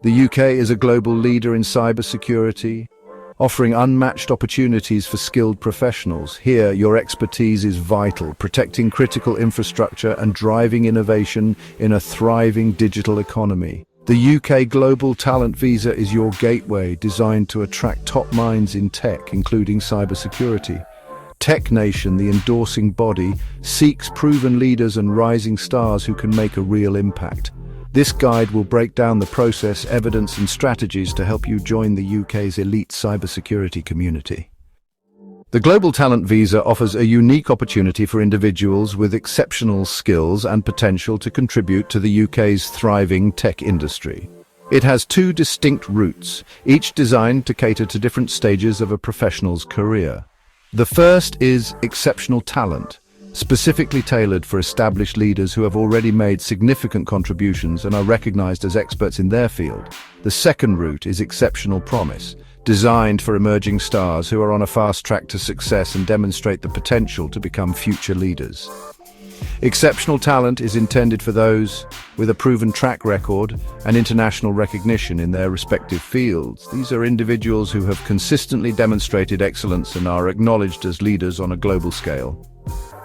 The UK is a global leader in cybersecurity, offering unmatched opportunities for skilled professionals. Here, your expertise is vital, protecting critical infrastructure and driving innovation in a thriving digital economy. The UK Global Talent Visa is your gateway, designed to attract top minds in tech, including cybersecurity. Tech Nation, the endorsing body, seeks proven leaders and rising stars who can make a real impact. This guide will break down the process, evidence and strategies to help you join the UK's elite cybersecurity community. The Global Talent Visa offers a unique opportunity for individuals with exceptional skills and potential to contribute to the UK's thriving tech industry. It has two distinct routes, each designed to cater to different stages of a professional's career. The first is exceptional talent, specifically tailored for established leaders who have already made significant contributions and are recognized as experts in their field. The second route is exceptional promise, designed for emerging stars who are on a fast track to success and demonstrate the potential to become future leaders. Exceptional talent is intended for those with a proven track record and international recognition in their respective fields. These are individuals who have consistently demonstrated excellence and are acknowledged as leaders on a global scale.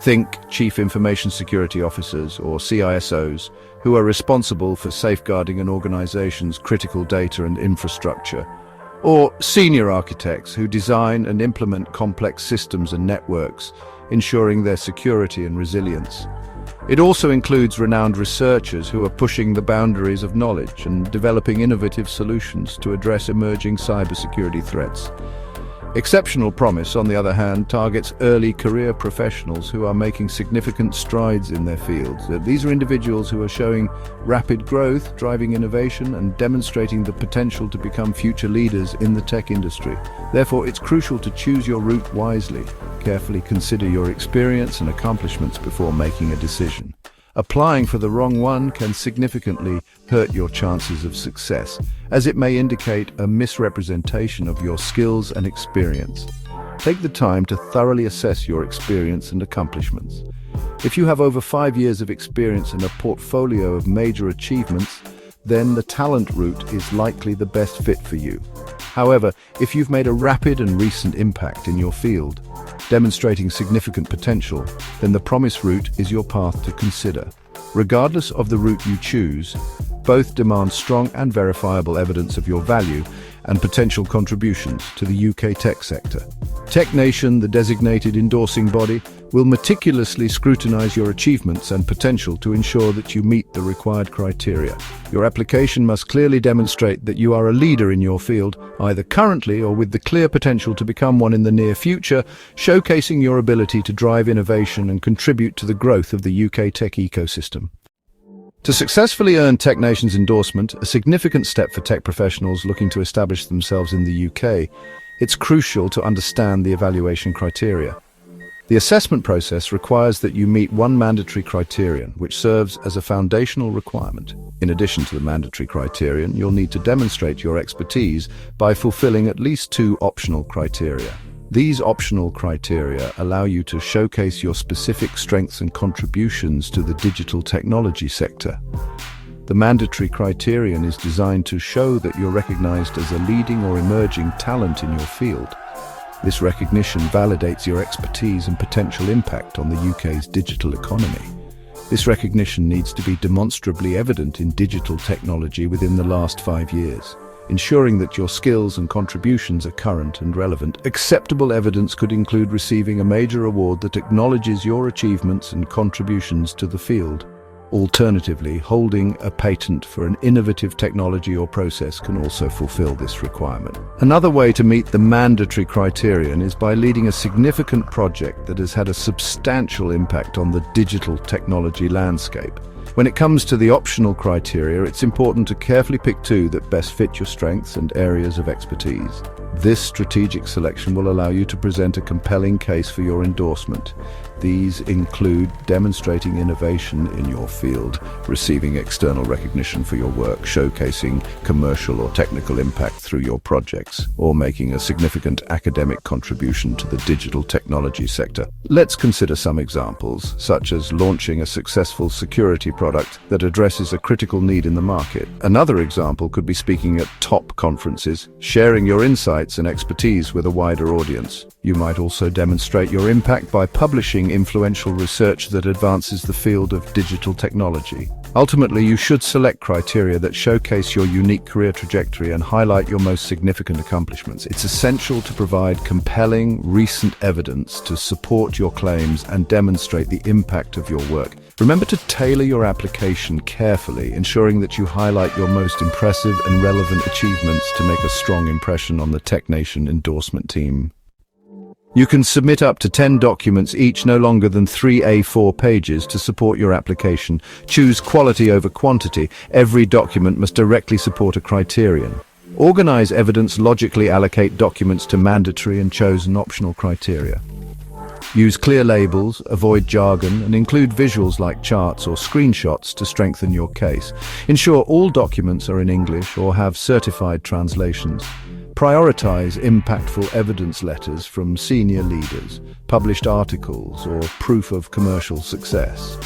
Think Chief Information Security Officers, or CISOs, who are responsible for safeguarding an organization's critical data and infrastructure. Or senior architects who design and implement complex systems and networks, ensuring their security and resilience. It also includes renowned researchers who are pushing the boundaries of knowledge and developing innovative solutions to address emerging cybersecurity threats. Exceptional promise, on the other hand, targets early career professionals who are making significant strides in their fields. These are individuals who are showing rapid growth, driving innovation, and demonstrating the potential to become future leaders in the tech industry. Therefore, it's crucial to choose your route wisely. Carefully consider your experience and accomplishments before making a decision. Applying for the wrong one can significantly hurt your chances of success, as it may indicate a misrepresentation of your skills and experience. Take the time to thoroughly assess your experience and accomplishments. If you have over 5 years of experience and a portfolio of major achievements, then the talent route is likely the best fit for you. However, if you've made a rapid and recent impact in your field, demonstrating significant potential, then the promise route is your path to consider. Regardless of the route you choose, both demand strong and verifiable evidence of your value and potential contributions to the UK tech sector. Tech Nation, the designated endorsing body, will meticulously scrutinize your achievements and potential to ensure that you meet the required criteria. Your application must clearly demonstrate that you are a leader in your field, either currently or with the clear potential to become one in the near future, showcasing your ability to drive innovation and contribute to the growth of the UK tech ecosystem. To successfully earn Tech Nation's endorsement, a significant step for tech professionals looking to establish themselves in the UK, it's crucial to understand the evaluation criteria. The assessment process requires that you meet one mandatory criterion, which serves as a foundational requirement. In addition to the mandatory criterion, you'll need to demonstrate your expertise by fulfilling at least 2 optional criteria. These optional criteria allow you to showcase your specific strengths and contributions to the digital technology sector. The mandatory criterion is designed to show that you're recognized as a leading or emerging talent in your field. This recognition validates your expertise and potential impact on the UK's digital economy. This recognition needs to be demonstrably evident in digital technology within the last 5 years, ensuring that your skills and contributions are current and relevant. Acceptable evidence could include receiving a major award that acknowledges your achievements and contributions to the field. Alternatively, holding a patent for an innovative technology or process can also fulfill this requirement. Another way to meet the mandatory criterion is by leading a significant project that has had a substantial impact on the digital technology landscape. When it comes to the optional criteria, it's important to carefully pick 2 that best fit your strengths and areas of expertise. This strategic selection will allow you to present a compelling case for your endorsement, These include demonstrating innovation in your field, receiving external recognition for your work, showcasing commercial or technical impact through your projects, or making a significant academic contribution to the digital technology sector. Let's consider some examples, such as launching a successful security product that addresses a critical need in the market. Another example could be speaking at top conferences, sharing your insights and expertise with a wider audience. You might also demonstrate your impact by publishing influential research that advances the field of digital technology. Ultimately, you should select criteria that showcase your unique career trajectory and highlight your most significant accomplishments. It's essential to provide compelling, recent evidence to support your claims and demonstrate the impact of your work. Remember to tailor your application carefully, ensuring that you highlight your most impressive and relevant achievements to make a strong impression on the TechNation endorsement team. You can submit up to 10 documents, each no longer than 3 A4 pages, to support your application. Choose quality over quantity. Every document must directly support a criterion. Organize evidence, logically allocate documents to mandatory and chosen optional criteria. Use clear labels, avoid jargon, and include visuals like charts or screenshots to strengthen your case. Ensure all documents are in English or have certified translations. Prioritize impactful evidence letters from senior leaders, published articles, or proof of commercial success.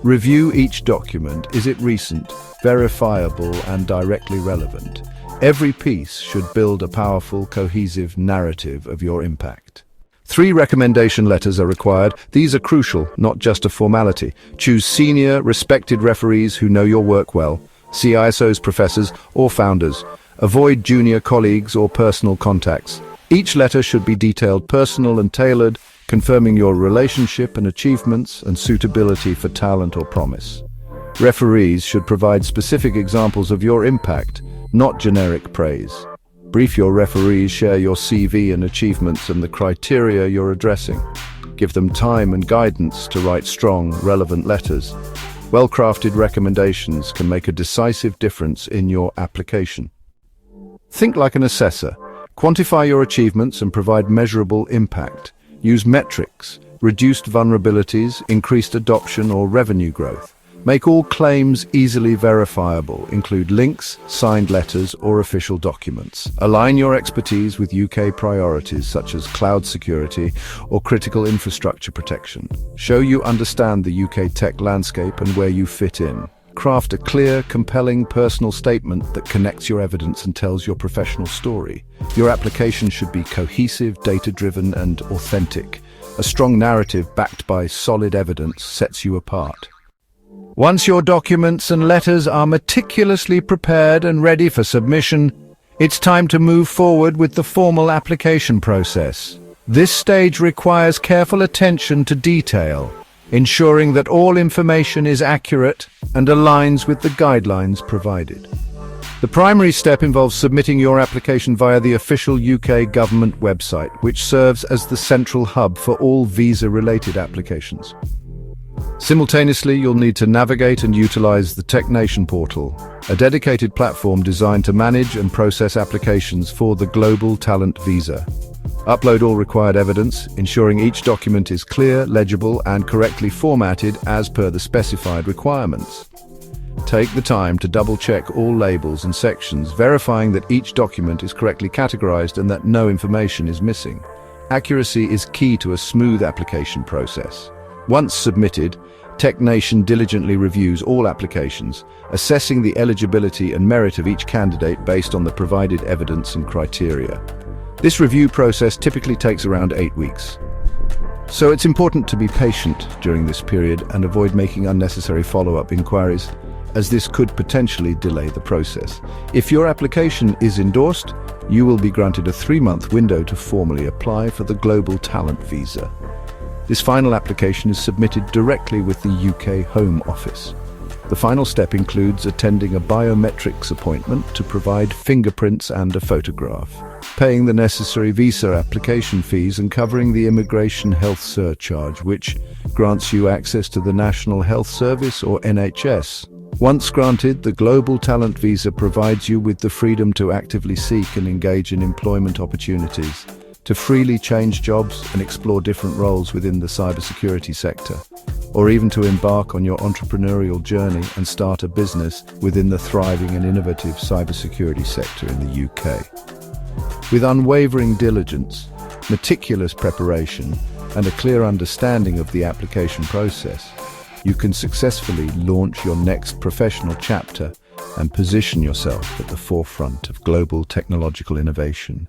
Review each document. Is it recent, verifiable, and directly relevant? Every piece should build a powerful, cohesive narrative of your impact. 3 recommendation letters are required. These are crucial, not just a formality. Choose senior, respected referees who know your work well, CISOs, professors, or founders. Avoid junior colleagues or personal contacts. Each letter should be detailed, personal, and tailored, confirming your relationship and achievements and suitability for talent or promise. Referees should provide specific examples of your impact, not generic praise. Brief your referees, share your CV and achievements and the criteria you're addressing. Give them time and guidance to write strong, relevant letters. Well-crafted recommendations can make a decisive difference in your application. Think like an assessor. Quantify your achievements and provide measurable impact. Use metrics, reduced vulnerabilities, increased adoption, or revenue growth. Make all claims easily verifiable. Include links, signed letters, or official documents. Align your expertise with UK priorities such as cloud security or critical infrastructure protection. Show you understand the UK tech landscape and where you fit in. Craft a clear, compelling personal statement that connects your evidence and tells your professional story. Your application should be cohesive, data-driven, and authentic. A strong narrative backed by solid evidence sets you apart. Once your documents and letters are meticulously prepared and ready for submission, it's time to move forward with the formal application process. This stage requires careful attention to detail, ensuring that all information is accurate and aligns with the guidelines provided. The primary step involves submitting your application via the official UK government website, which serves as the central hub for all visa-related applications. Simultaneously, you'll need to navigate and utilize the TechNation portal, a dedicated platform designed to manage and process applications for the Global Talent Visa. Upload all required evidence, ensuring each document is clear, legible, and correctly formatted as per the specified requirements. Take the time to double-check all labels and sections, verifying that each document is correctly categorized and that no information is missing. Accuracy is key to a smooth application process. Once submitted, TechNation diligently reviews all applications, assessing the eligibility and merit of each candidate based on the provided evidence and criteria. This review process typically takes around 8 weeks. So it's important to be patient during this period and avoid making unnecessary follow-up inquiries, as this could potentially delay the process. If your application is endorsed, you will be granted a 3-month window to formally apply for the Global Talent Visa. This final application is submitted directly with the UK Home Office. The final step includes attending a biometrics appointment to provide fingerprints and a photograph, paying the necessary visa application fees and covering the immigration health surcharge, which grants you access to the National Health Service or NHS. Once granted, the Global Talent Visa provides you with the freedom to actively seek and engage in employment opportunities, to freely change jobs and explore different roles within the cybersecurity sector, or even to embark on your entrepreneurial journey and start a business within the thriving and innovative cybersecurity sector in the UK. With unwavering diligence, meticulous preparation, and a clear understanding of the application process, you can successfully launch your next professional chapter and position yourself at the forefront of global technological innovation.